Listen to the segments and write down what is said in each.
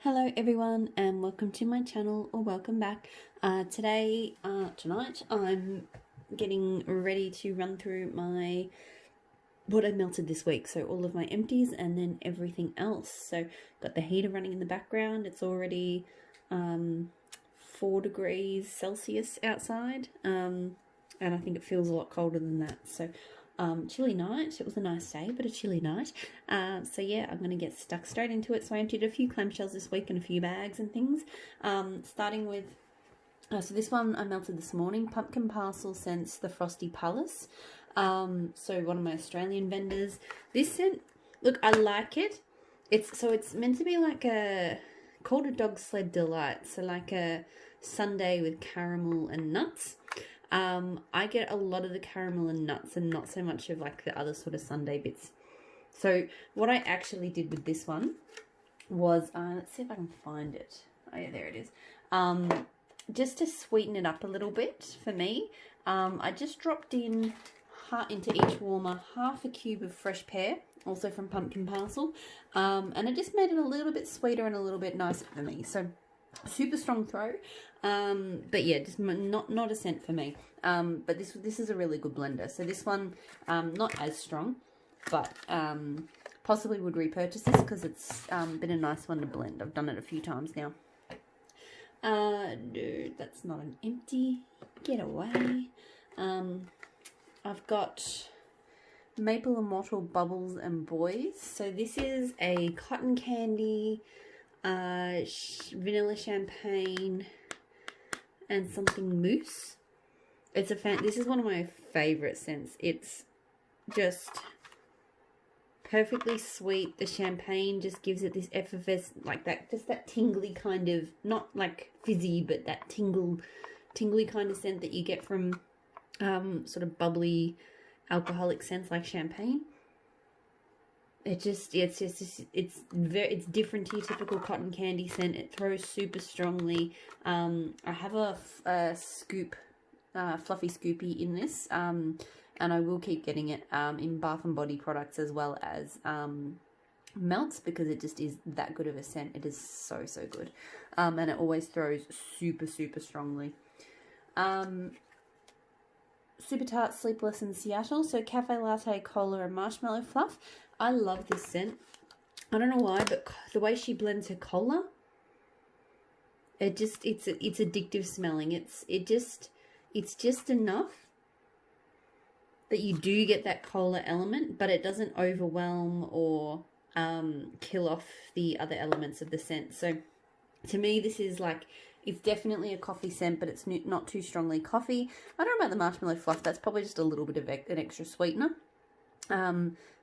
Hello everyone and welcome to my channel, or welcome back. Tonight I'm getting ready to run through what I melted this week. So all of my empties and then everything else. So got the heater running in the background. It's already 4 degrees Celsius outside, and I think it feels a lot colder than that. So chilly night. It was a nice day, but a chilly night. So yeah, I'm going to get stuck straight into it. So I emptied a few clamshells this week and a few bags and things. Starting with, so this one I melted this morning, Pumpkin Parcel Scents, the Frosty Palace. So one of my Australian vendors. This scent, look, I like it. It's meant to be like called a dog sled delight. So like a sundae with caramel and nuts. I get a lot of the caramel and nuts and not so much of like the other sort of sundae bits. So what I actually did with this one was, let's see if I can find it. Oh yeah, there it is. Just to sweeten it up a little bit for me, I just dropped in into each warmer half a cube of fresh pear, also from Pumpkin Parcel, and it just made it a little bit sweeter and a little bit nicer for me. So super strong throw, but yeah, just not a scent for me. But this is a really good blender. So this one, not as strong, but possibly would repurchase this because it's been a nice one to blend. I've done it a few times now. No, that's not an empty. Get away. I've got Maple and Wattle Bubbles and Boys. So this is a cotton candy, vanilla champagne, and something mousse. It's this is one of my favorite scents. It's just perfectly sweet. The champagne just gives it this effervescent, like that, just that tingly kind of, not like fizzy, but that tingly kind of scent that you get from sort of bubbly alcoholic scents like champagne. It's different to your typical cotton candy scent. It throws super strongly. I have a scoop, fluffy scoopy in this, and I will keep getting it in Bath and Body products as well as melts, because it just is that good of a scent. It is so good, and it always throws super strongly. Super Tart Sleepless in Seattle. So cafe latte, cola, and marshmallow fluff. I love this scent. I don't know why, but the way she blends her cola, it's addictive smelling. It's just enough that you do get that cola element, but it doesn't overwhelm or kill off the other elements of the scent. So to me, this is like, it's definitely a coffee scent, but it's not too strongly coffee. I don't know about the marshmallow fluff. That's probably just a little bit of an extra sweetener.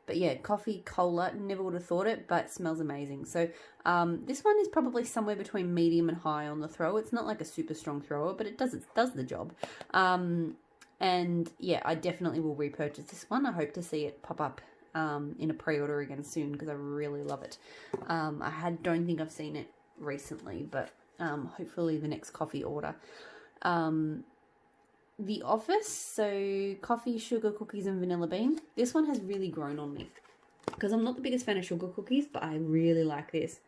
But yeah, coffee, cola, never would have thought it, but smells amazing. So this one is probably somewhere between medium and high on the throw. It's not like a super strong thrower, but it does the job. And yeah, I definitely will repurchase this one. I hope to see it pop up in a pre-order again soon, because I really love it. I don't think I've seen it recently, but hopefully the next coffee order. The Office, so coffee, sugar, cookies, and vanilla bean. This one has really grown on me because I'm not the biggest fan of sugar cookies, but I really like this.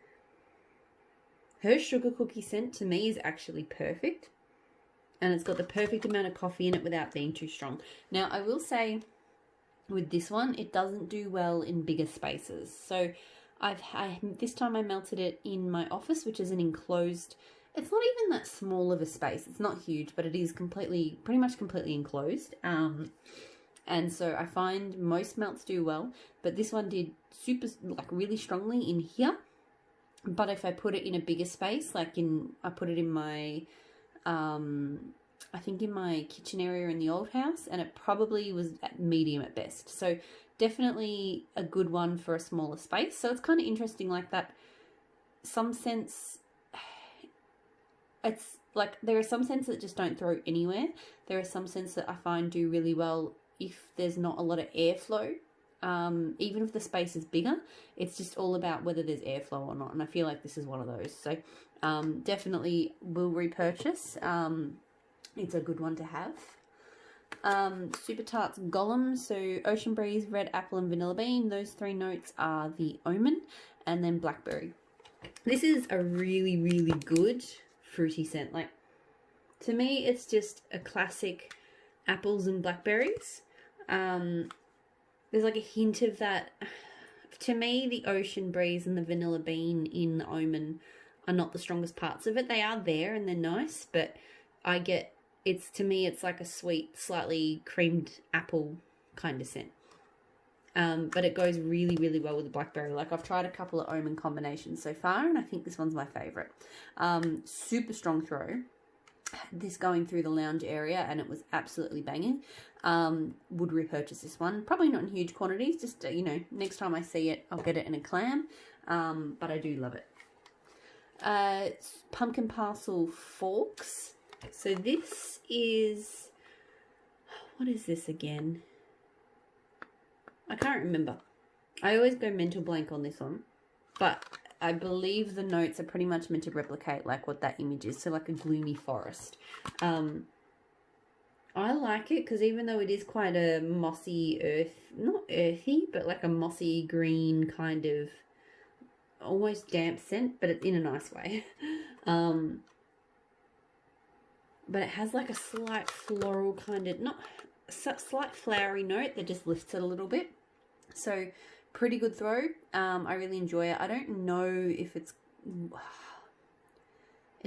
Her sugar cookie scent to me is actually perfect, and it's got the perfect amount of coffee in it without being too strong. Now, I will say with this one, it doesn't do well in bigger spaces. So this time I melted it in my office, which is an enclosed. It's not even that small of a space. It's not huge, but it is pretty much completely enclosed. And so I find most melts do well, but this one did really strongly in here. But if I put it in a bigger space, I put it in my, I think in my kitchen area in the old house, and it probably was at medium at best. So definitely a good one for a smaller space. So it's kind of interesting like that. Some scents, it's like there are some scents that just don't throw anywhere. There are some scents that I find do really well if there's not a lot of airflow. Even if the space is bigger, it's just all about whether there's airflow or not. And I feel like this is one of those. So definitely will repurchase. It's a good one to have. Super Tarts Golem, so Ocean Breeze, Red Apple, and Vanilla Bean. Those 3 notes are the Omen, and then Blackberry. This is a really, really good fruity scent. Like, to me, it's just a classic apples and blackberries. There's like a hint of that. To me, the ocean breeze and the vanilla bean in the Omen are not the strongest parts of it. They are there and they're nice, but I get, to me, it's like a sweet, slightly creamed apple kind of scent. But it goes really, really well with the blackberry. Like, I've tried a couple of Omen combinations so far, and I think this one's my favourite. Super strong throw. This going through the lounge area, and it was absolutely banging. Would repurchase this one. Probably not in huge quantities. Just, you know, next time I see it, I'll get it in a clam. But I do love it. Pumpkin Parcel Forks. So this is... What is this again? I can't remember. I always go mental blank on this one. But I believe the notes are pretty much meant to replicate like what that image is. So like a gloomy forest. I like it because even though it is quite a mossy not earthy, but like a mossy green kind of almost damp scent, but it's in a nice way. But it has like a slight floral kind of, not slight flowery note that just lifts it a little bit. So pretty good throw. I really enjoy it. I don't know if it's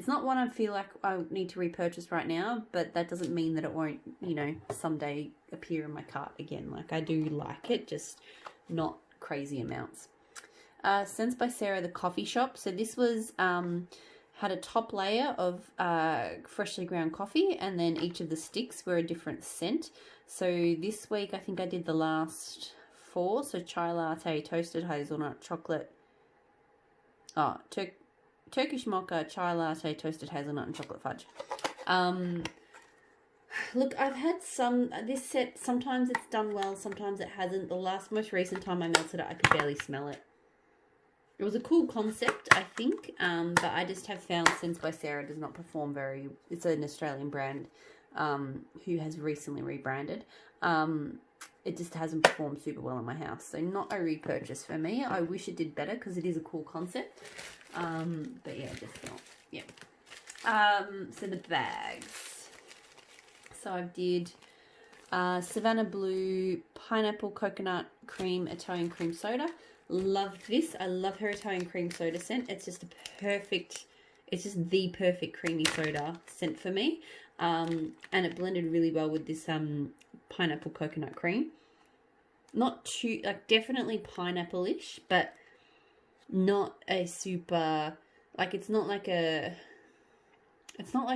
not one I feel like I need to repurchase right now, but that doesn't mean that it won't, you know, someday appear in my cart again. Like, I do like it, just not crazy amounts. Scents by Sarah, the coffee shop. So this was, had a top layer of freshly ground coffee, and then each of the sticks were a different scent. So this week, I think I did the last 4. So chai latte, toasted hazelnut, chocolate. Oh, Turkish mocha, chai latte, toasted hazelnut, and chocolate fudge. Look, I've had this set, sometimes it's done well, sometimes it hasn't. The most recent time I melted it, I could barely smell it. It was a cool concept, I think, but I just have found Scents by Sarah does not perform very... It's an Australian brand who has recently rebranded. It just hasn't performed super well in my house, so not a repurchase for me. I wish it did better because it is a cool concept. But yeah, just not. Yeah. So the bags. So I did Savannah Blue, Pineapple Coconut Cream, Italian Cream Soda. Loved this. I love her Italian Cream Soda scent. It's just it's just the perfect creamy soda scent for me. And it blended really well with this Pineapple Coconut Cream. Not too, like, definitely pineapple-ish, but not a super, like, it's not like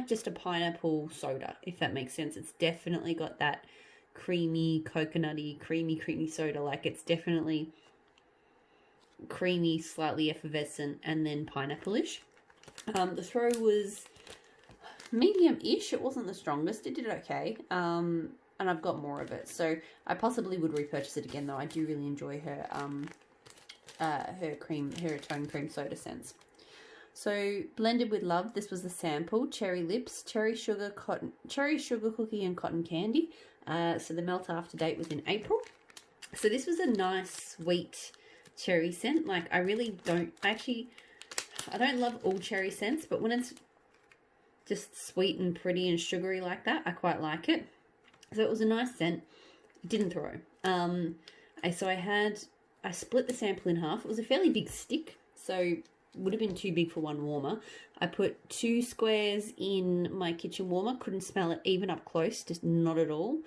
just a pineapple soda, if that makes sense. It's definitely got that creamy, coconutty, creamy soda. Like, it's definitely creamy, slightly effervescent, and then pineapple-ish. The throw was medium-ish. It wasn't the strongest. It did okay. And I've got more of it. So I possibly would repurchase it again, though. I do really enjoy her her Italian cream soda scents. So blended with love, this was the sample: cherry lips, cherry sugar cookie, and cotton candy. So the melt after date was in April. So this was a nice sweet cherry scent. Like, I don't love all cherry scents, but when it's just sweet and pretty and sugary like that, I quite like it. So it was a nice scent. It didn't throw. I split the sample in half. It was a fairly big stick, so would have been too big for one warmer. I put 2 squares in my kitchen warmer. Couldn't smell it even up close, just not at all.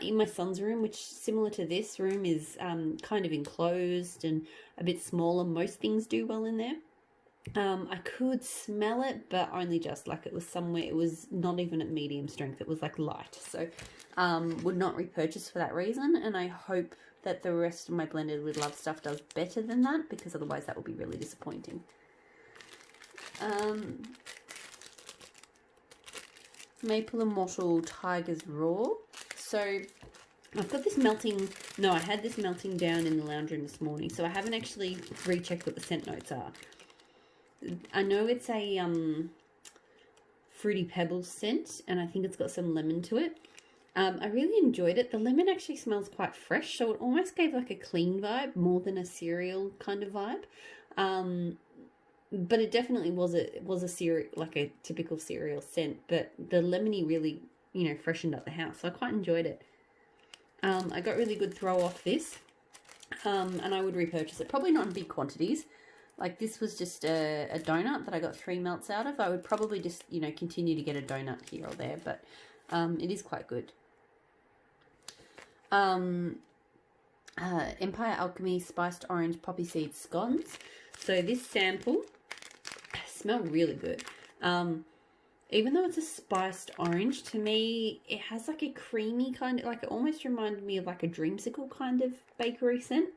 In my son's room, which, similar to this room, is kind of enclosed and a bit smaller. Most things do well in there. I could smell it, but only just, like, it was somewhere, it was not even at medium strength, it was like light. So would not repurchase for that reason, and I hope that the rest of my blended with love stuff does better than that, because otherwise that will be really disappointing. Maple and Wattle Tiger's Raw. So I've got this melting, no, I had this melting down in the lounge room this morning, so I haven't actually rechecked what the scent notes are. I know it's a Fruity Pebbles scent, and I think it's got some lemon to it. I really enjoyed it. The lemon actually smells quite fresh, so it almost gave like a clean vibe more than a cereal kind of vibe. but it definitely was a cereal, like a typical cereal scent, but the lemony really, you know, freshened up the house. So I quite enjoyed it. I got really good throw off this, and I would repurchase it. Probably not in big quantities. Like this was just a donut that I got 3 melts out of. I would probably just, you know, continue to get a donut here or there, but it is quite good. Empire Alchemy Spiced Orange Poppy Seed Scones. So this sample smelled really good. Even though it's a spiced orange, to me, it has like a creamy kind of, like it almost reminded me of like a dreamsicle kind of bakery scent.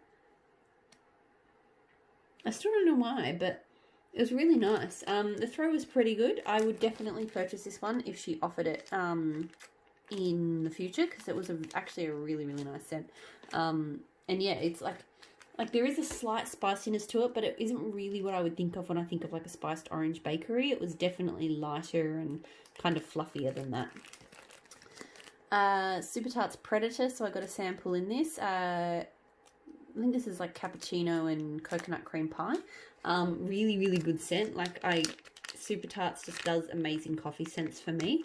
I still don't know why, but it was really nice. The throw was pretty good. I would definitely purchase this one if she offered it in the future, because it was actually a really, really nice scent. And yeah, it's like there is a slight spiciness to it, but it isn't really what I would think of when I think of like a spiced orange bakery. It was definitely lighter and kind of fluffier than that. Super Tarts Predator, so I got a sample in this. I think this is like cappuccino and coconut cream pie. Really, really good scent. Super Tarts just does amazing coffee scents for me.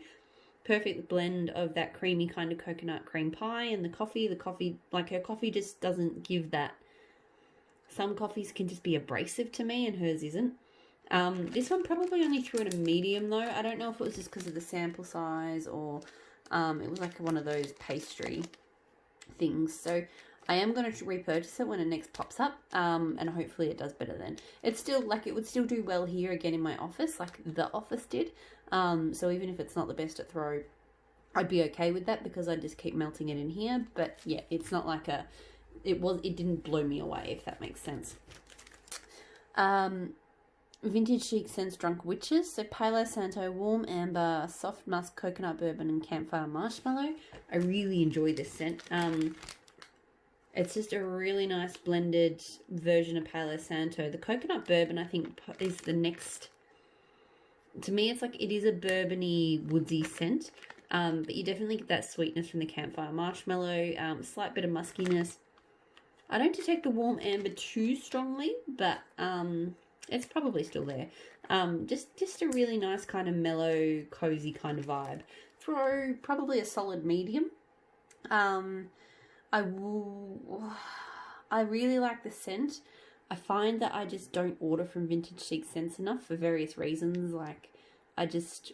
Perfect blend of that creamy kind of coconut cream pie and the coffee. Like her coffee just doesn't give that. Some coffees can just be abrasive to me, and hers isn't. This one probably only threw in a medium though. I don't know if it was just because of the sample size or it was like one of those pastry things. So I am going to repurchase it when it next pops up, and hopefully it does better then. It's still, like, it would still do well here again in my office, like the office did. So even if it's not the best at throw, I'd be okay with that because I just keep melting it in here. But yeah, it's not like it didn't blow me away, if that makes sense. Vintage Chic Scents Drunk Witches. So Palo Santo, Warm Amber, Soft Musk, Coconut Bourbon, and Campfire Marshmallow. I really enjoy this scent. It's just a really nice blended version of Palo Santo. The Coconut Bourbon, I think, is the next. To me, it's like it is a bourbony, woodsy scent. But you definitely get that sweetness from the Campfire Marshmallow. Slight bit of muskiness. I don't detect the Warm Amber too strongly, but it's probably still there. Just a really nice kind of mellow, cozy kind of vibe. Throw probably a solid medium. I really like the scent. I find that I just don't order from Vintage Chic Scents enough for various reasons. Like,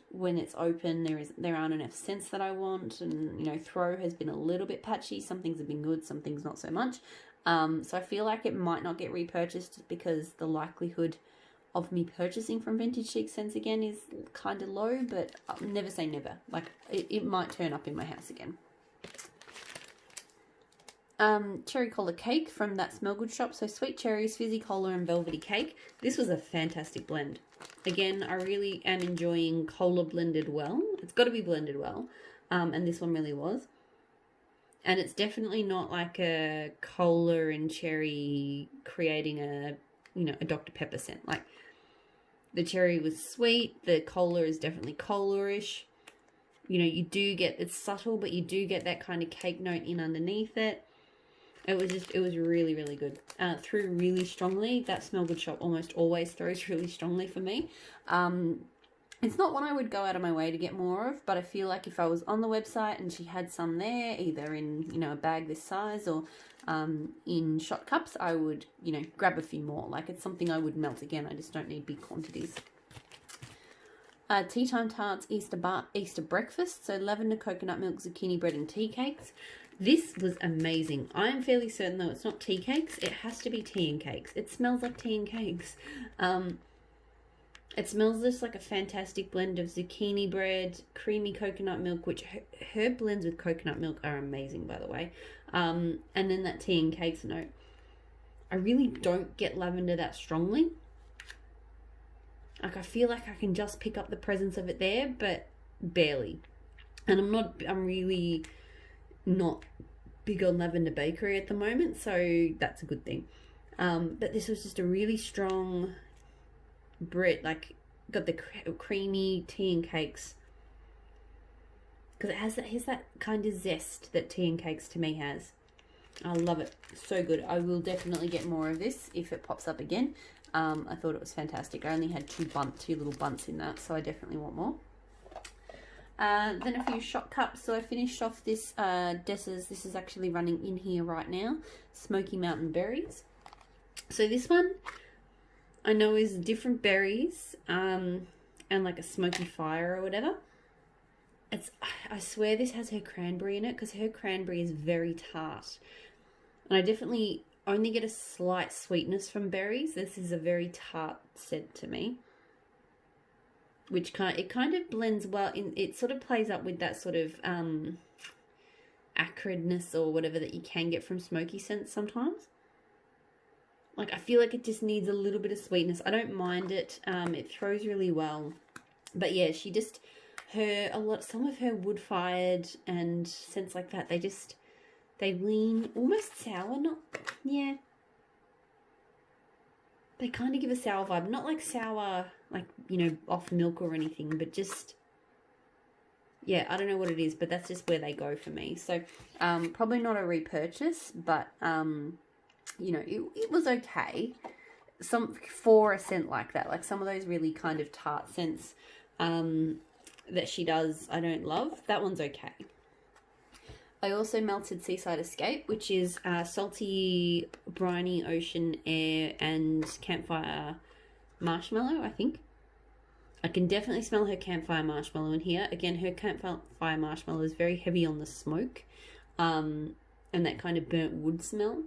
when it's open, there aren't enough scents that I want, and you know, throw has been a little bit patchy. Some things have been good, some things not so much. So I feel like it might not get repurchased just because the likelihood of me purchasing from Vintage Chic Scents again is kind of low, but I'll never say never. Like, it might turn up in my house again. Cherry cola cake from That Smell Good shop. So sweet cherries, fizzy cola, and velvety cake. This was a fantastic blend. Again, I really am enjoying cola blended well. It's got to be blended well. And this one really was. And it's definitely not like a cola and cherry creating a Dr. Pepper scent. Like, the cherry was sweet. The cola is definitely cola-ish. You know, you do get, it's subtle, but you do get that kind of cake note in underneath it. It was really, really good. Threw really strongly. That Smell Good shop almost always throws really strongly for me. It's not one I would go out of my way to get more of, but I feel like if I was on the website and she had some there, either in, you know, a bag this size or in shot cups, I would, you know, grab a few more. Like, it's something I would melt again. I just don't need big quantities. Tea Time Tarts Easter Breakfast. So lavender, coconut milk, zucchini bread, and tea cakes. This was amazing. I am fairly certain, though, it's not tea cakes. It has to be tea and cakes. It smells like tea and cakes. It smells just like a fantastic blend of zucchini bread, creamy coconut milk, which her blends with coconut milk are amazing, by the way. And then that tea and cakes note. I really don't get lavender that strongly. Like, I feel like I can just pick up the presence of it there, but barely. And I'm really not big on lavender bakery at the moment, so that's a good thing. But this was just a really strong Brit, like, got the creamy tea and cakes, because it has that kind of zest that tea and cakes to me has. I love it. So good. I will definitely get more of this if it pops up again. I thought it was fantastic. I only had two little bunts in that, so I definitely want more. Then a few shot cups. So I finished off this Dessa's. This is actually running in here right now. Smoky Mountain Berries. So this one I know is different berries and like a smoky fire or whatever. I swear this has her cranberry in it because her cranberry is very tart. And I definitely only get a slight sweetness from berries. This is a very tart scent to me. Which kind of blends well in, it sort of plays up with that sort of acridness or whatever that you can get from smoky scents sometimes. Like, I feel like it just needs a little bit of sweetness. I don't mind it. It throws really well. But yeah, she just, some of her wood-fired and scents like that, they lean almost sour, yeah. They kind of give a sour vibe. Not like sour, like, you know, off milk or anything, but just, yeah, I don't know what it is, but that's just where they go for me. So, probably not a repurchase, but, you know, it was okay. For a scent like that, like some of those really kind of tart scents that she does, I don't love. That one's okay. I also melted Seaside Escape, which is salty, briny ocean air and campfire marshmallow, I think. I can definitely smell her campfire marshmallow in here. Again, her campfire marshmallow is very heavy on the smoke and that kind of burnt wood smell.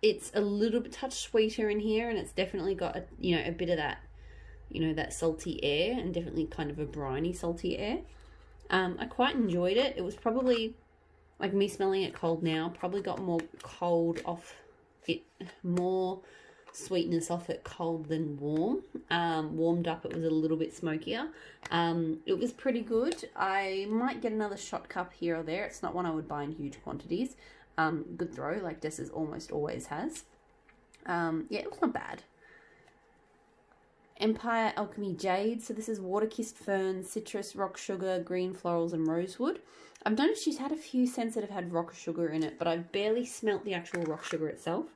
It's a little bit touch sweeter in here, and it's definitely got a bit of that, you know, that salty air, and definitely kind of a briny salty air. I quite enjoyed it. It was probably, like me smelling it cold now, probably got more cold off it, more sweetness off it cold than warm. Warmed up, it was a little bit smokier. It was pretty good. I might get another shot cup here or there. It's not one I would buy in huge quantities. Good throw, like Dessa's almost always has. Yeah, it was not bad. Empire Alchemy Jade. So this is water-kissed fern, citrus, rock sugar, green florals, and rosewood. I've noticed she's had a few scents that have had rock sugar in it, but I've barely smelt the actual rock sugar itself.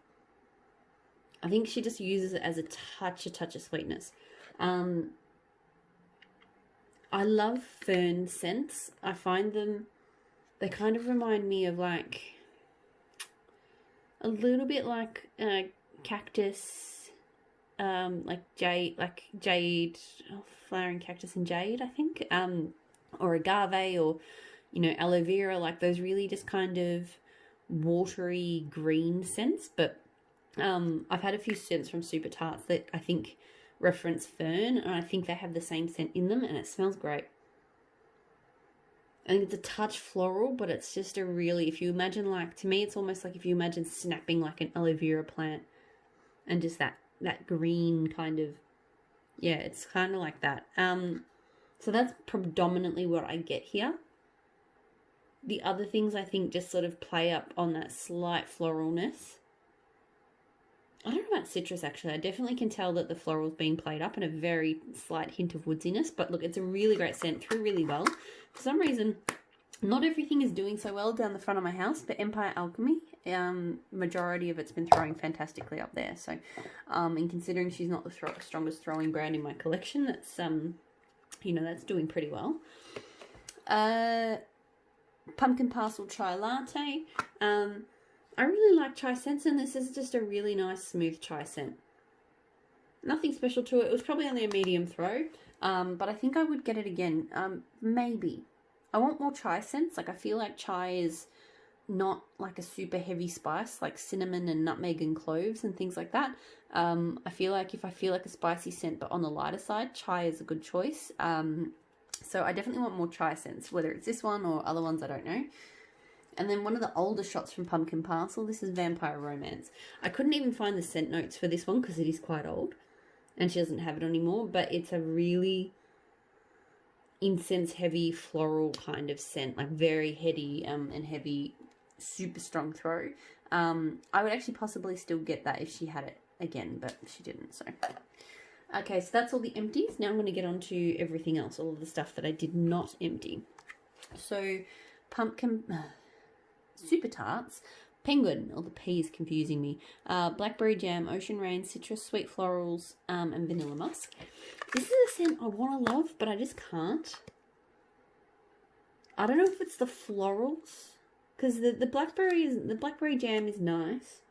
I think she just uses it as a touch of sweetness. I love fern scents. I find them, they kind of remind me of like, a little bit like cactus, like jade, flowering cactus and jade, I think, or agave, or, you know, aloe vera, like those really just kind of watery green scents. But I've had a few scents from Super Tarts that I think reference fern, and I think they have the same scent in them, and it smells great. I think it's a touch floral, but it's just a really, if you imagine, like, to me, it's almost like if you imagine snapping like an aloe vera plant and just that green kind of, yeah, it's kind of like that. So that's predominantly what I get here. The other things I think just sort of play up on that slight floralness. I don't know about citrus, actually. I definitely can tell that the floral's being played up and a very slight hint of woodsiness. But look, it's a really great scent, through really well. For some reason, not everything is doing so well down the front of my house, but Empire Alchemy, majority of it's been throwing fantastically up there. So, and considering she's not the strongest throwing brand in my collection, that's, you know, that's doing pretty well. Pumpkin Parcel Chai Latte. I really like chai scents, and this is just a really nice, smooth chai scent. Nothing special to it. It was probably only a medium throw, but I think I would get it again. Maybe. I want more chai scents. Like, I feel like chai is not like a super heavy spice, like cinnamon and nutmeg and cloves and things like that. I feel like if I feel like a spicy scent, but on the lighter side, chai is a good choice. So I definitely want more chai scents, whether it's this one or other ones, I don't know. And then one of the older shots from Pumpkin Parcel, this is Vampire Romance. I couldn't even find the scent notes for this one because it is quite old and she doesn't have it anymore, but it's a really incense-heavy floral kind of scent, like very heady and heavy, super strong throw. I would actually possibly still get that if she had it again, but she didn't, so. Okay, so that's all the empties. Now I'm going to get on to everything else, all of the stuff that I did not empty. So, Super Tarts, Penguin, or the P is confusing me. Blackberry jam, ocean rain, citrus, sweet florals, and vanilla musk. This is a scent I want to love, but I just can't. I don't know if it's the florals, because the blackberry jam is nice,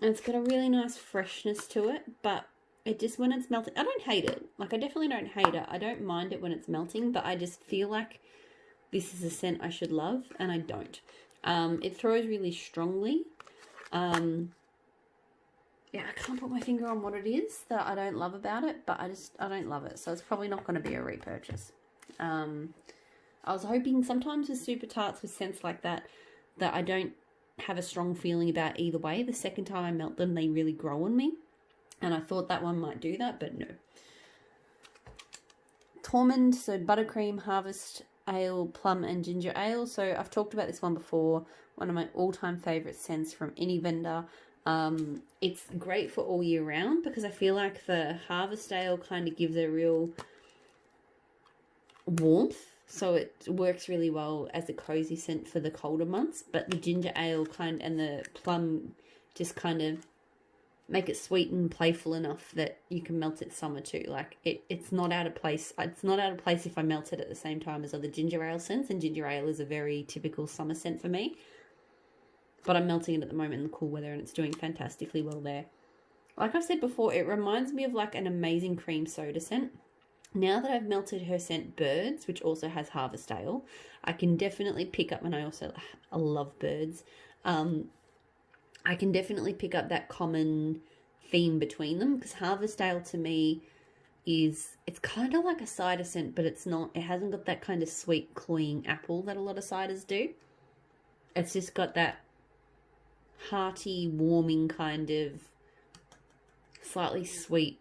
and it's got a really nice freshness to it, but it just, when it's melting, I don't hate it. Like, I definitely don't hate it. I don't mind it when it's melting, but I just feel like this is a scent I should love, and I don't. It throws really strongly. Yeah, I can't put my finger on what it is that I don't love about it, but I don't love it, so it's probably not going to be a repurchase. I was hoping sometimes with super tarts with scents like that I don't have a strong feeling about either way. The second time I melt them, they really grow on me, and I thought that one might do that, but no. Tormund, so buttercream, harvest ale, plum, and ginger ale. So I've talked about this one before. One of my all-time favorite scents from any vendor. It's great for all year round because I feel like the harvest ale kind of gives a real warmth, so it works really well as a cozy scent for the colder months. But the ginger ale and the plum just kind of make it sweet and playful enough that you can melt it summer too. Like, it's not out of place. It's not out of place if I melt it at the same time as other ginger ale scents, and ginger ale is a very typical summer scent for me. But I'm melting it at the moment in the cool weather, and it's doing fantastically well there. Like I've said before, it reminds me of like an amazing cream soda scent. Now that I've melted her scent Birds, which also has harvest ale, I can definitely pick up, and I love Birds. I can definitely pick up that common theme between them, because harvest ale to me it's kind of like a cider scent, but it's not. It hasn't got that kind of sweet cloying apple that a lot of ciders do. It's just got that hearty, warming kind of slightly sweet,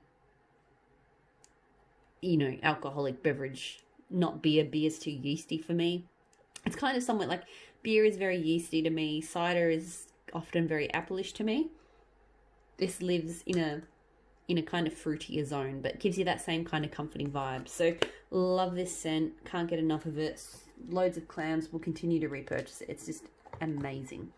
alcoholic beverage. Not beer. Beer's too yeasty for me. It's kind of somewhat like beer is very yeasty to me. Cider is often very apple-ish to me. This lives in a kind of fruitier zone, but gives you that same kind of comforting vibe. So love this scent. Can't get enough of it. Loads of clams. Will continue to repurchase it. It's just amazing.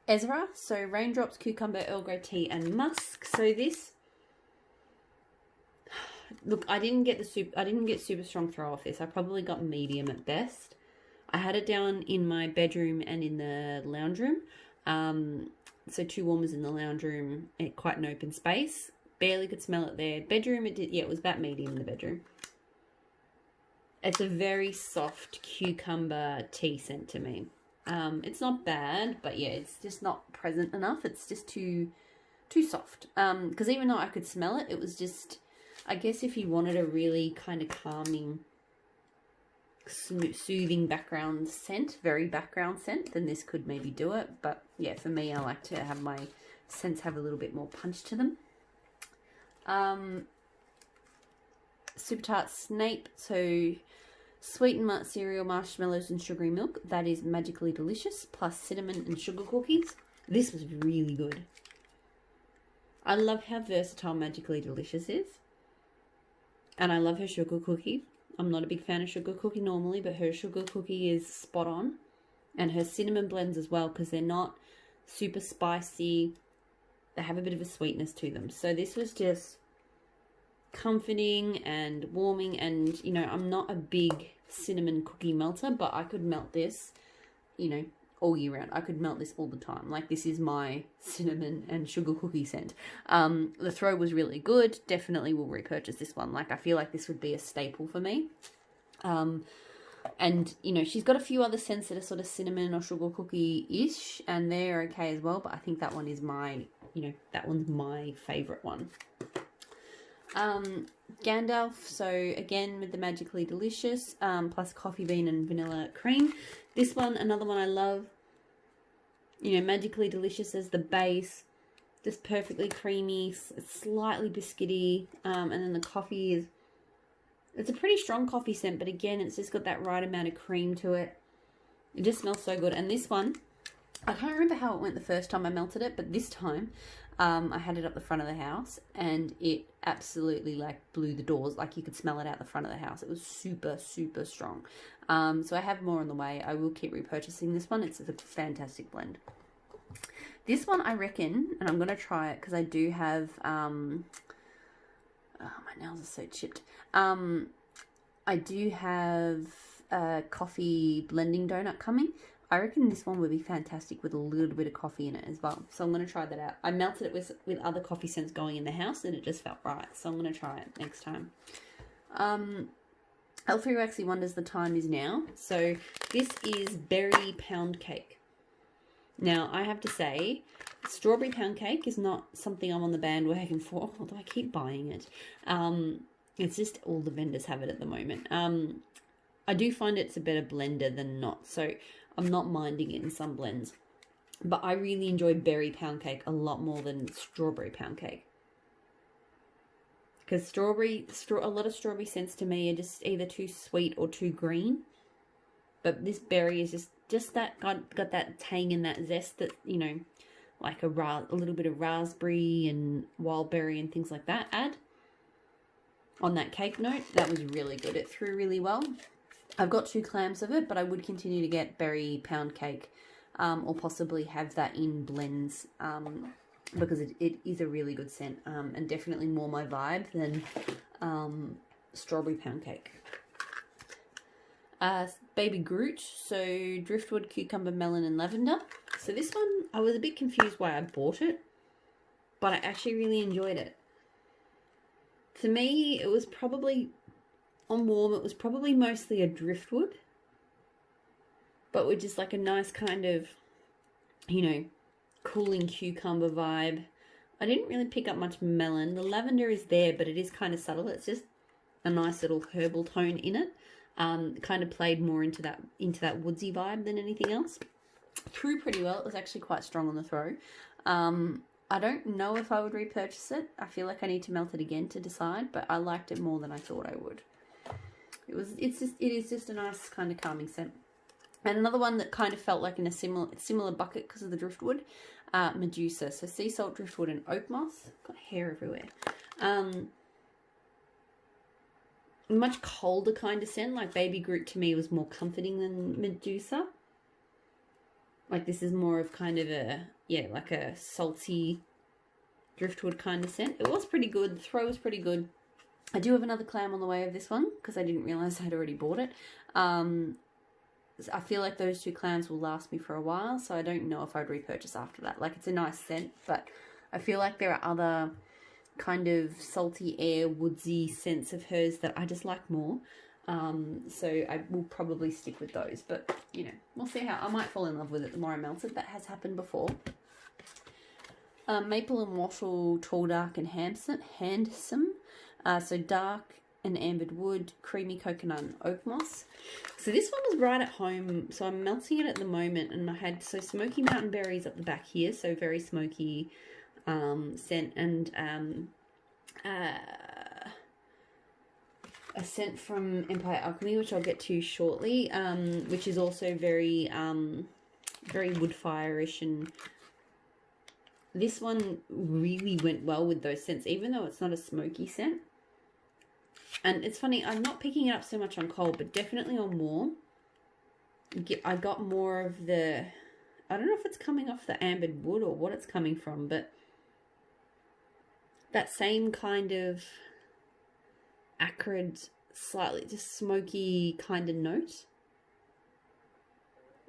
Ezra, so raindrops, cucumber, Earl Grey tea, and musk. So this, look, I didn't get super strong throw off this. I probably got medium at best. I had it down in my bedroom and in the lounge room. So 2 warmers in the lounge room, quite an open space. Barely could smell it there. Bedroom, it was about medium in the bedroom. It's a very soft cucumber tea scent to me. It's not bad, but yeah, it's just not present enough. It's just too soft. Because even though I could smell it, it was just, I guess if you wanted a really kind of calming, soothing background scent, very background scent, then this could maybe do it. But yeah, for me, I like to have my scents have a little bit more punch to them. Super Tart Snape, so sweetened nut cereal, marshmallows, and sugary milk. That is magically delicious, plus cinnamon and sugar cookies. This was really good. I love how versatile Magically Delicious is, and I love her sugar cookie. I'm not a big fan of sugar cookie normally, but her sugar cookie is spot on. And her cinnamon blends as well, because they're not super spicy. They have a bit of a sweetness to them. So this was just comforting and warming. And, I'm not a big cinnamon cookie melter, but I could melt this, all year round. I could melt this all the time. Like, this is my cinnamon and sugar cookie scent. The throw was really good. Definitely will repurchase this one. Like, I feel like this would be a staple for me. And, she's got a few other scents that are sort of cinnamon or sugar cookie-ish, and they're okay as well, but I think that one is my, that one's my favourite one. Gandalf, so again with the Magically Delicious, plus coffee bean and vanilla cream. This one, another one I love. Magically Delicious as the base, just perfectly creamy, slightly biscuity, and then the coffee is, it's a pretty strong coffee scent, but again, it's just got that right amount of cream to it. It just smells so good. And this one, I can't remember how it went the first time I melted it, but this time, I had it up the front of the house, and it absolutely like blew the doors. Like you could smell it out the front of the house. It was super, super strong. So I have more on the way. I will keep repurchasing this one. It's a fantastic blend. This one I reckon, and I'm going to try it because I do have, oh, my nails are so chipped. I do have a coffee blending donut coming. I reckon this one would be fantastic with a little bit of coffee in it as well. So I'm going to try that out. I melted it with other coffee scents going in the house and it just felt right. So I'm going to try it next time. L3 Waxy Wonders, the time is now. So this is berry pound cake. Now, I have to say, strawberry pound cake is not something I'm on the bandwagon for, although I keep buying it. It's just all the vendors have it at the moment. I do find it's a better blender than not, so I'm not minding it in some blends. But I really enjoy berry pound cake a lot more than strawberry pound cake. Because a lot of strawberry scents to me are just either too sweet or too green. But this berry is just that got that tang and that zest that, you know, like a little bit of raspberry and wild berry and things like that add on that cake note. That was really good. It threw really well. I've got 2 clams of it, but I would continue to get berry pound cake or possibly have that in blends because it is a really good scent and definitely more my vibe than strawberry pound cake. Baby Groot, so driftwood, cucumber, melon and lavender. So this one, I was a bit confused why I bought it, but I actually really enjoyed it. To me, it was probably, on warm, it was probably mostly a driftwood, but with just like a nice kind of, you know, cooling cucumber vibe. I didn't really pick up much melon. The lavender is there, but it is kind of subtle. It's just a nice little herbal tone in it. Kind of played more into that woodsy vibe than anything else. Threw pretty well. It was actually quite strong on the throw. I don't know if I would repurchase it. I feel like I need to melt it again to decide, but I liked it more than I thought I would. It is just a nice kind of calming scent. And another one that kind of felt like in a similar bucket because of the driftwood, Medusa. So sea salt, driftwood, and oak moss. Got hair everywhere. Much colder kind of scent. Like Baby Groot to me was more comforting than Medusa. Like this is more of kind of like a salty driftwood kind of scent. It was pretty good. The throw was pretty good. I do have another clam on the way of this one because I didn't realize I had already bought it. I feel like those 2 clams will last me for a while, so I don't know if I'd repurchase after that. Like it's a nice scent, but I feel like there are other kind of salty air, woodsy scents of hers that I just like more. So I will probably stick with those, but you know, we'll see how I might fall in love with it the more I melt it. That has happened before. Maple and Wattle, Tall Dark and Handsome. So dark and ambered wood, creamy coconut and oak moss. So this one was right at home, so I'm melting it at the moment, and I had Smoky Mountain Berries up the back here, so very smoky scent, and a scent from Empire Alchemy, which I'll get to shortly, which is also very very wood fire-ish, and this one really went well with those scents, even though it's not a smoky scent. And it's funny, I'm not picking it up so much on cold, but definitely on warm. I got more of the, I don't know if it's coming off the ambered wood or what it's coming from, but that same kind of acrid, slightly just smoky kind of note.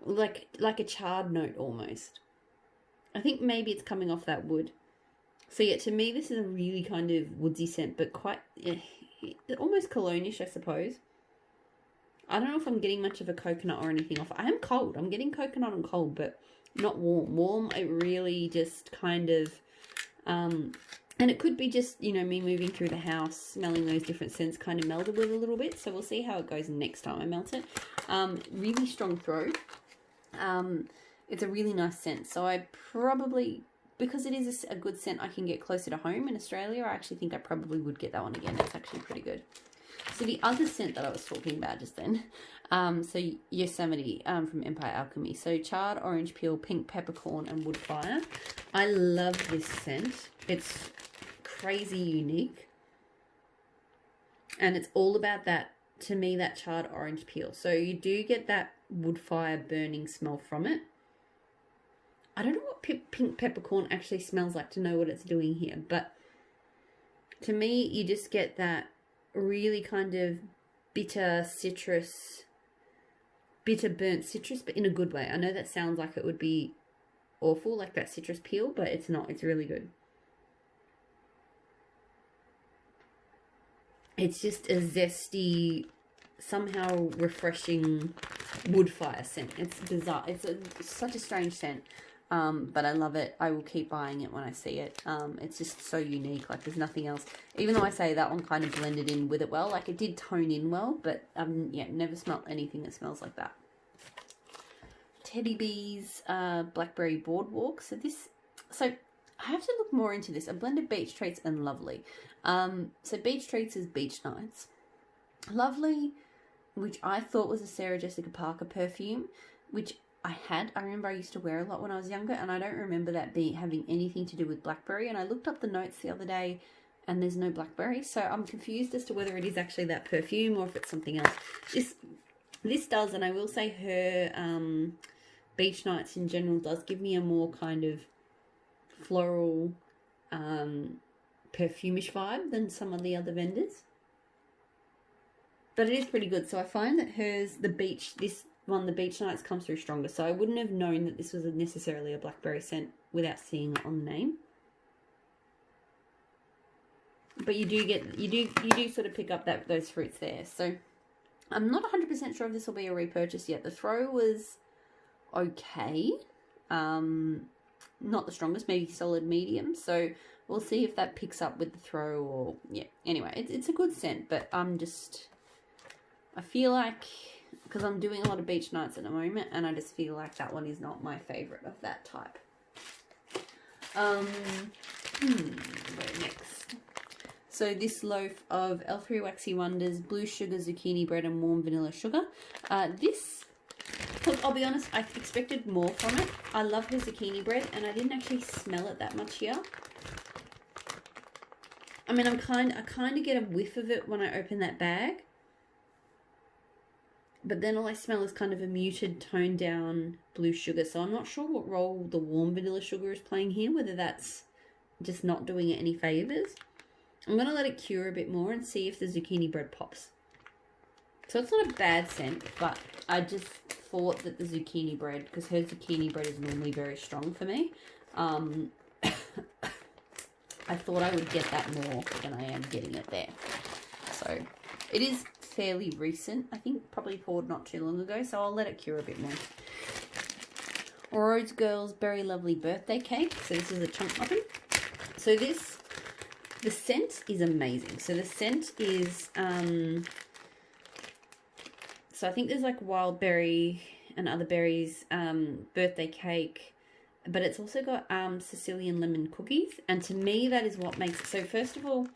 Like a charred note almost. I think maybe it's coming off that wood. So yeah, to me this is a really kind of woodsy scent, but quite almost cologne-ish, I suppose. I don't know if I'm getting much of a coconut or anything off. I am cold. I'm getting coconut and cold, but not warm. Warm, it really just kind of, and it could be just, you know, me moving through the house, smelling those different scents kind of melded with a little bit. So we'll see how it goes next time I melt it. Really strong throw. It's a really nice scent. So I probably, because it is a good scent I can get closer to home in Australia, I actually think I probably would get that one again. It's actually pretty good. So the other scent that I was talking about just then, so Yosemite from Empire Alchemy. So charred orange peel, pink peppercorn, and wood fire. I love this scent. It's crazy unique. And it's all about that, to me, that charred orange peel. So you do get that wood fire burning smell from it. I don't know what pink peppercorn actually smells like to know what it's doing here, but to me, you just get that really kind of bitter citrus, bitter burnt citrus, but in a good way. I know that sounds like it would be awful, like that citrus peel, but it's not. It's really good. It's just a zesty, somehow refreshing wood fire scent. It's bizarre. It's such a strange scent. But I love it. I will keep buying it when I see it. It's just so unique. Like, there's nothing else. Even though I say that one kind of blended in with it well. Like, it did tone in well. But, yeah, never smelt anything that smells like that. Teddy Bees Blackberry Boardwalk. So I have to look more into this. A blend of Beach Treats and Lovely. So Beach Treats is Beach Nights. Lovely, which I thought was a Sarah Jessica Parker perfume, which I remember I used to wear a lot when I was younger, and I don't remember that having anything to do with blackberry. And I looked up the notes the other day, and there's no blackberry, so I'm confused as to whether it is actually that perfume or if it's something else. This does, and I will say her Beach Nights in general does give me a more kind of floral, perfumish vibe than some of the other vendors. But it is pretty good. So I find that the Beach Nights comes through stronger. So I wouldn't have known that this was necessarily a blackberry scent without seeing it on the name. But you do sort of pick up those fruits there. So I'm not 100% sure if this will be a repurchase yet. The throw was okay. Not the strongest, maybe solid medium. So we'll see if that picks up with the throw or, yeah. Anyway, it's a good scent, but I feel like, because I'm doing a lot of Beach Nights at the moment, and I just feel like that one is not my favourite of that type. Where next? So this loaf of L3 Waxy Wonders, blue sugar, zucchini bread, and warm vanilla sugar. Look, I'll be honest, I expected more from it. I love the zucchini bread, and I didn't actually smell it that much here. I mean, I kind of get a whiff of it when I open that bag. But then all I smell is kind of a muted, toned down blue sugar. So I'm not sure what role the warm vanilla sugar is playing here, whether that's just not doing it any favours. I'm going to let it cure a bit more and see if the zucchini bread pops. So it's not a bad scent, but I just thought that the zucchini bread, because her zucchini bread is normally very strong for me, I thought I would get that more than I am getting it there. So it is fairly recent, I think, probably poured not too long ago, so I'll let it cure a bit more. Rose Girls Berry Lovely Birthday Cake. So this is a chunk muffin. So the scent is amazing. So the scent is, so I think there's like wild berry and other berries, birthday cake, but it's also got Sicilian lemon cookies, and to me that is what makes it. So first of all,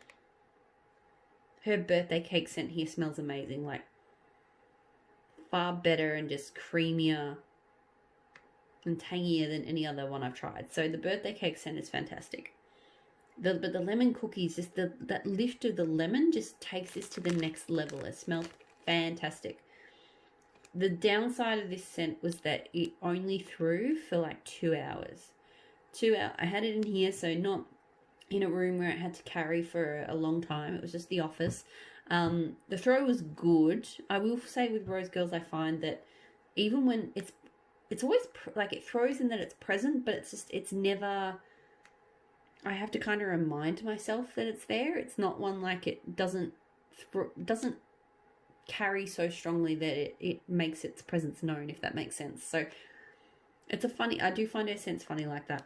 her birthday cake scent here smells amazing, like far better and just creamier and tangier than any other one I've tried. So the birthday cake scent is fantastic. But the lemon cookies, just that lift of the lemon just takes this to the next level. It smells fantastic. The downside of this scent was that it only threw for like 2 hours. 2 hours. I had it in here, so not in a room where it had to carry for a long time. It was just the office. The throw was good. I will say with Rose Girls, I find that even when it's always like it throws in that it's present, but it's never. I have to kind of remind myself that it's there. It's not one like it doesn't carry so strongly that it makes its presence known, if that makes sense. So it's I do find her scents funny like that.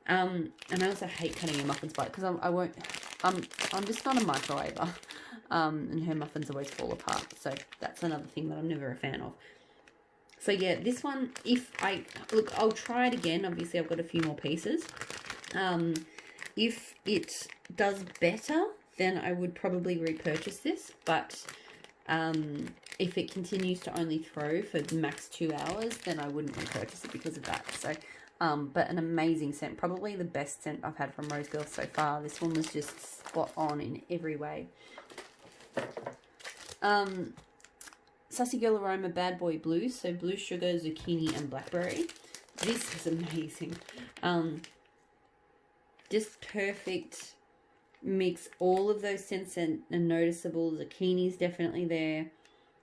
And I also hate cutting her muffins by it, because I'm just not a microwaver. And her muffins always fall apart. So that's another thing that I'm never a fan of. So yeah, this one, I'll try it again. Obviously I've got a few more pieces. If it does better, then I would probably repurchase this, but If it continues to only throw for max 2 hours, then I wouldn't repurchase it because of that. So, but an amazing scent. Probably the best scent I've had from Rose Girl so far. This one was just spot on in every way. Sassy Girl Aroma Bad Boy Blue. So blue sugar, zucchini, and blackberry. This is amazing. Just perfect mix. All of those scents and noticeable. Zucchini's definitely there.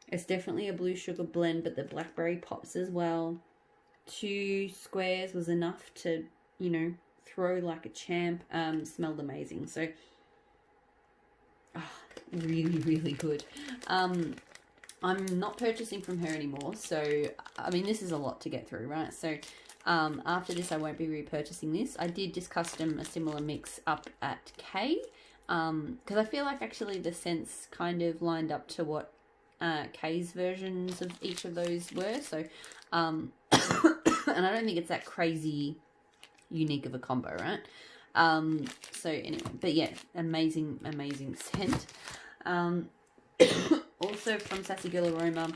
It's definitely a blue sugar blend, but the blackberry pops as well. 2 squares was enough to, you know, throw like a champ. Smelled amazing. So, really, really good. I'm not purchasing from her anymore. So, I mean, this is a lot to get through, right? So, after this, I won't be repurchasing this. I did just custom a similar mix up at K. Because I feel like actually the scents kind of lined up to what K's versions of each of those were. So, and I don't think it's that crazy unique of a combo, right? So anyway, but yeah, amazing, amazing scent. Also from Sassy Girl Aroma,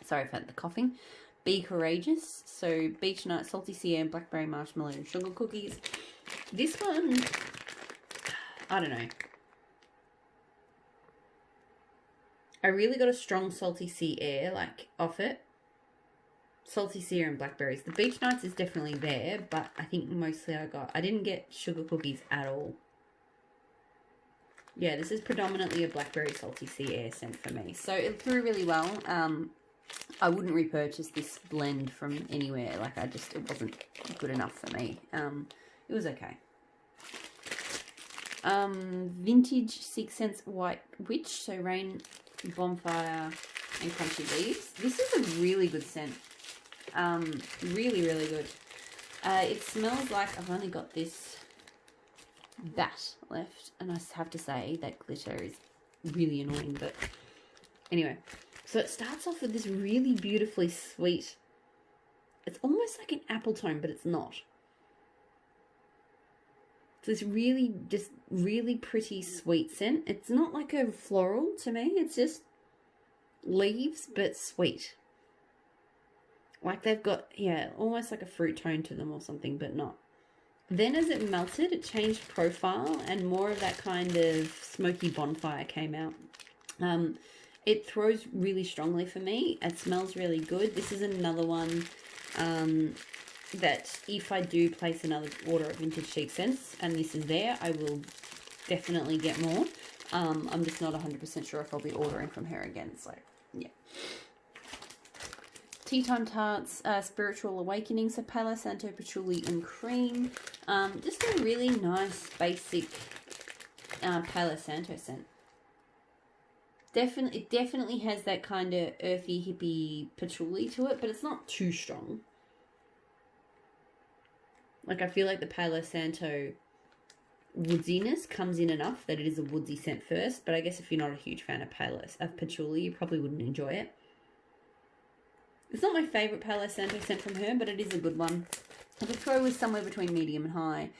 sorry if I had the coughing, Be Courageous. So beach nut, salty sea air, blackberry marshmallow, and sugar cookies. This one, I don't know. I really got a strong salty sea air, like, off it. Salty sea air and blackberries. The beach nuts is definitely there, but I think mostly I didn't get sugar cookies at all. Yeah, this is predominantly a blackberry salty sea air scent for me. So it threw really well. I wouldn't repurchase this blend from anywhere. Like, it wasn't good enough for me. It was okay. Vintage Six Sense White Witch. So Rain, Bonfire, and Crunchy Leaves. This is a really good scent. Really, really good. It smells like I've only got this bat left, and I have to say that glitter is really annoying, but anyway. So it starts off with this really beautifully sweet, it's almost like an apple tone, but it's not. So it's really, just really pretty sweet scent. It's not like a floral to me, it's just leaves, but sweet. Like they've got, yeah, almost like a fruit tone to them or something, but not. Then as it melted, it changed profile and more of that kind of smoky bonfire came out. It throws really strongly for me. It smells really good. This is another one that if I do place another order of Vintage Chic Scents and this is there, I will definitely get more. I'm just not 100% sure if I'll be ordering from her again. So, yeah. Tea Time Tarts, Spiritual Awakening, so Palo Santo, Patchouli and Cream. Just a really nice basic Palo Santo scent. It definitely has that kind of earthy, hippie patchouli to it, but it's not too strong. Like, I feel like the Palo Santo woodsiness comes in enough that it is a woodsy scent first, but I guess if you're not a huge fan of patchouli, you probably wouldn't enjoy it. It's not my favourite Palo Santo scent from her, but it is a good one. I would throw with somewhere between medium and high.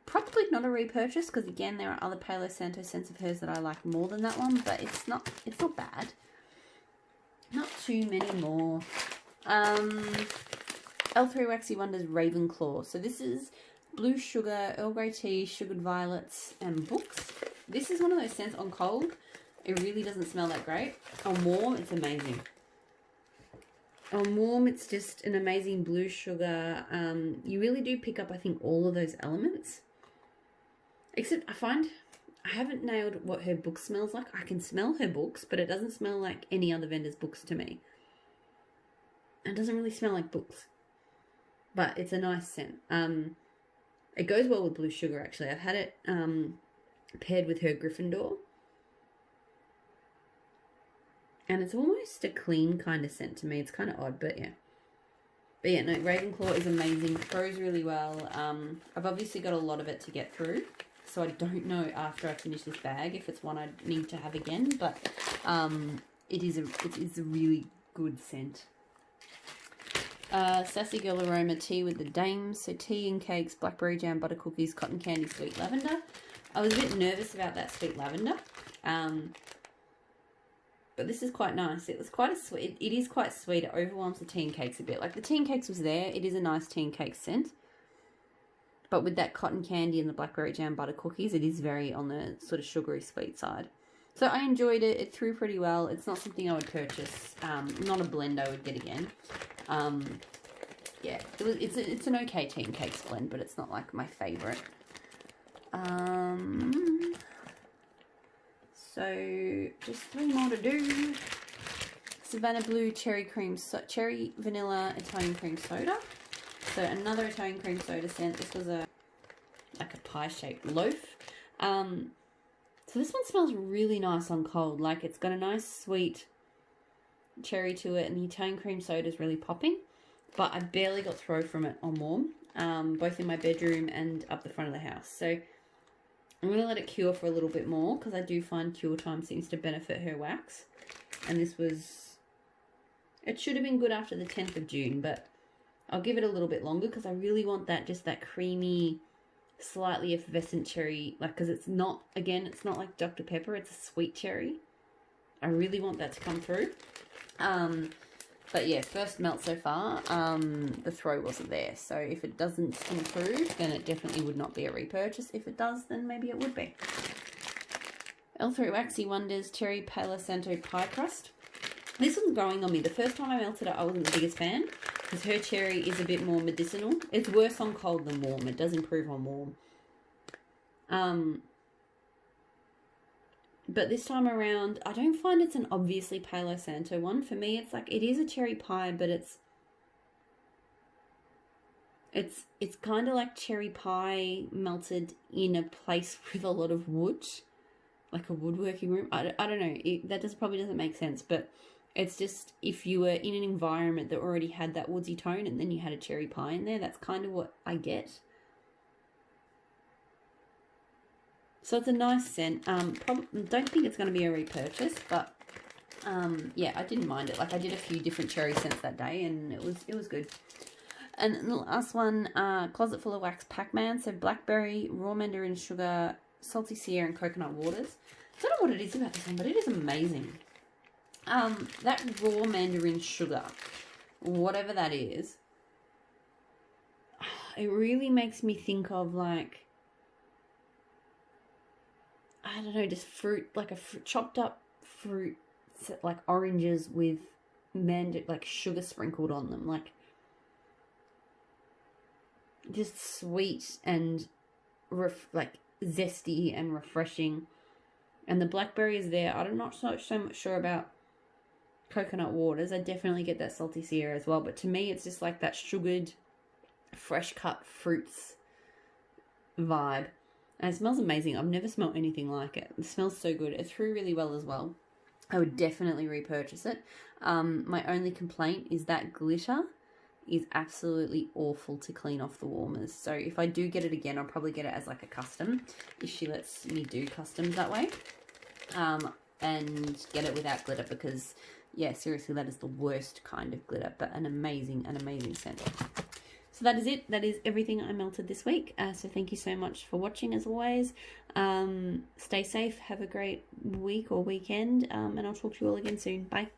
Probably not a repurchase, because again, there are other Palo Santo scents of hers that I like more than that one, but it's not bad. Not too many more. L3 Waxy Wonders Ravenclaw. So this is blue sugar, Earl Grey tea, sugared violets, and books. This is one of those scents on cold. It really doesn't smell that great. On warm, it's amazing. On warm, it's just an amazing blue sugar. You really do pick up, I think, all of those elements. Except I find I haven't nailed what her book smells like. I can smell her books, but it doesn't smell like any other vendor's books to me. It doesn't really smell like books. But it's a nice scent. It goes well with blue sugar, actually. I've had it paired with her Gryffindor. And it's almost a clean kind of scent to me. It's kind of odd, but yeah. But yeah, no, Ravenclaw is amazing. Throws really well. I've obviously got a lot of it to get through. So I don't know after I finish this bag if it's one I need to have again. But it is a really good scent. Sassy Girl Aroma Tea with the Dames. So tea and cakes, blackberry jam, butter cookies, cotton candy, sweet lavender. I was a bit nervous about that sweet lavender. But this is quite nice. It was quite a sweet. It is quite sweet. It overwhelms the tea and cakes a bit. Like the tea and cakes was there. It is a nice tea and cake scent. But with that cotton candy and the blackberry jam butter cookies, it is very on the sort of sugary sweet side. So I enjoyed it. It threw pretty well. It's not something I would purchase. Not a blend I would get again. Yeah, it's an okay tea and cakes blend, but it's not like my favourite. So just 3 more to do. Savannah Blue cherry vanilla Italian cream soda. So another Italian cream soda scent. This was like a pie-shaped loaf. So this one smells really nice on cold. Like it's got a nice sweet cherry to it, and the Italian cream soda is really popping. But I barely got throw from it on warm, both in my bedroom and up the front of the house. So I'm going to let it cure for a little bit more, because I do find cure time seems to benefit her wax. And this was, it should have been good after the 10th of June, but I'll give it a little bit longer, because I really want that, just that creamy, slightly effervescent cherry, like, because it's not, again, it's not like Dr. Pepper, it's a sweet cherry. I really want that to come through. But yeah, first melt so far, the throw wasn't there. So if it doesn't improve, then it definitely would not be a repurchase. If it does, then maybe it would be. L3 Waxy Wonders Cherry Palo Santo Pie Crust. This one's growing on me. The first time I melted it, I wasn't the biggest fan, because her cherry is a bit more medicinal. It's worse on cold than warm. It does improve on warm. But this time around, I don't find it's an obviously Palo Santo one. For me, it's like, it is a cherry pie, but it's kind of like cherry pie melted in a place with a lot of wood, like a woodworking room. I don't know. Probably doesn't make sense, but it's just, if you were in an environment that already had that woodsy tone and then you had a cherry pie in there, that's kind of what I get. So it's a nice scent. Don't think it's going to be a repurchase, but yeah, I didn't mind it. Like, I did a few different cherry scents that day, and it was good. And the last one, Closet Full of Wax Pac-Man. So blackberry, raw mandarin sugar, salty Sierra, and coconut waters. I don't know what it is about this one, but it is amazing. That raw mandarin sugar, whatever that is, it really makes me think of, like, I don't know, just fruit, like chopped up fruit, like oranges with like sugar sprinkled on them, like just sweet and like zesty and refreshing. And the blackberry is there. I'm not so much sure about coconut waters. I definitely get that salty Sierra as well, but to me it's just like that sugared, fresh cut fruits vibe. And it smells amazing. I've never smelled anything like it. It smells so good. It threw really well as well. I would definitely repurchase it. My only complaint is that glitter is absolutely awful to clean off the warmers. So if I do get it again, I'll probably get it as like a custom, if she lets me do customs that way. And get it without glitter, because, yeah, seriously, that is the worst kind of glitter, but an amazing scent. So that is it. That is everything I melted this week. So thank you so much for watching, as always. Stay safe. Have a great week or weekend. And I'll talk to you all again soon. Bye.